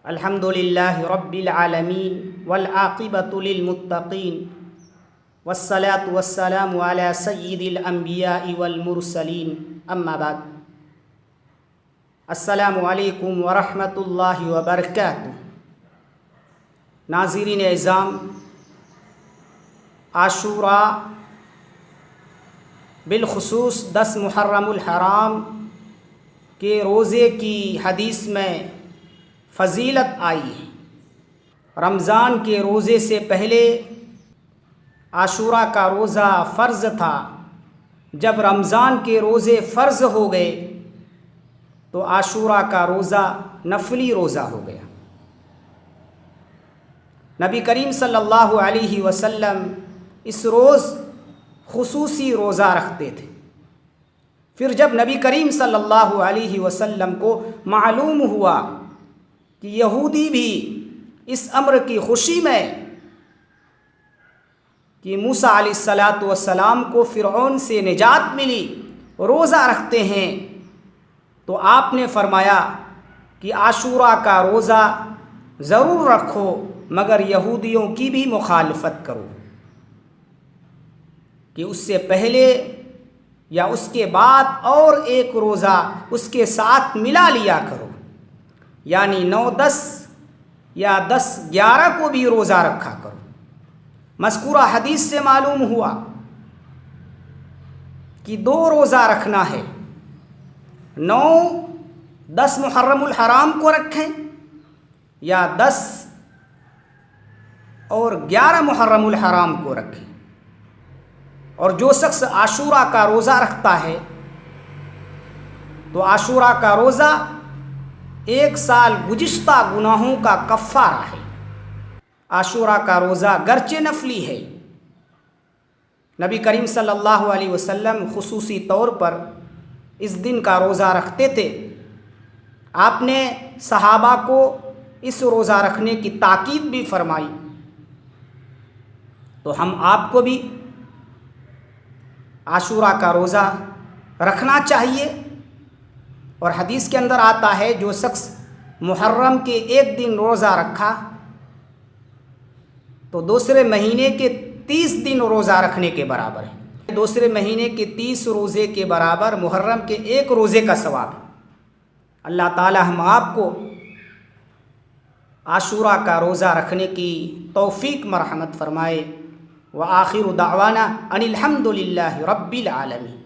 अल्हम्दुलिल्लाहि रब्बिल आलमीन वल आक़िबतु लिल मुत्तक़ीन वस्सलातु वस्सलामु अला सय्यिदिल अंबियाइ वल मुरसलीन अम्मा बाद। अस्सलामु अलैकुम व रहमतुल्लाहि व बरकातुहू। नाज़रीन इज़ाम, आशूरा बिलखुसूस 10 मुहर्रमुल हराम के रोज़े की हदीस में फ़जीलत आई है। रमज़ान के रोज़े से पहले आशूरा का रोज़ा फ़र्ज़ था। जब रमज़ान के रोज़े फ़र्ज़ हो गए तो आशूरा का रोज़ा नफली रोज़ा हो गया। नबी करीम सल्लल्लाहु अलैहि वसल्लम इस रोज़ खुसूसी रोज़ा रखते थे। फिर जब नबी करीम सल्लल्लाहु अलैहि वसल्लम को मालूम हुआ कि यहूदी भी इस अम्र की खुशी में कि मूसा अलैहिस्सलातु वस्सलाम को फ़िरऔन से निजात मिली रोज़ा रखते हैं, तो आपने फरमाया कि आशूरा का रोज़ा ज़रूर रखो, मगर यहूदियों की भी मुखालफत करो कि उससे पहले या उसके बाद और एक रोज़ा उसके साथ मिला लिया करो, यानी 9-10 या 10-11 को भी रोज़ा रखा करो। मज़कूरा हदीस से मालूम हुआ कि 2 रोज़ा रखना है, 9-10 मुहर्रमुल हराम को रखें या 10 और 11 मुहर्रमुल हराम को रखें। और जो शख्स आशूरा का रोज़ा रखता है तो आशूरा का रोज़ा 1 साल गुज़िश्ता गुनाहों का कफ़ारा है। आशूरा का रोज़ा गर्चे नफली है, नबी करीम सल्लल्लाहु अलैहि वसल्लम खुसूसी तौर पर इस दिन का रोज़ा रखते थे। आपने सहाबा को इस रोज़ा रखने की ताकीद भी फरमाई, तो हम आपको भी आशूरा का रोज़ा रखना चाहिए। और हदीस के अंदर आता है, जो शख्स मुहर्रम के एक दिन रोज़ा रखा तो दूसरे महीने के 30 दिन रोज़ा रखने के बराबर है। दूसरे महीने के 30 रोज़े के बराबर मुहर्रम के एक रोज़े का सवाब है। अल्लाह ताला हम आपको आशूरा का रोज़ा रखने की तौफ़ीक मरहमत फ़रमाए। व आखिरु दावाना अनिल हम्दुलिल्लाहि रब्बिल आलमीन।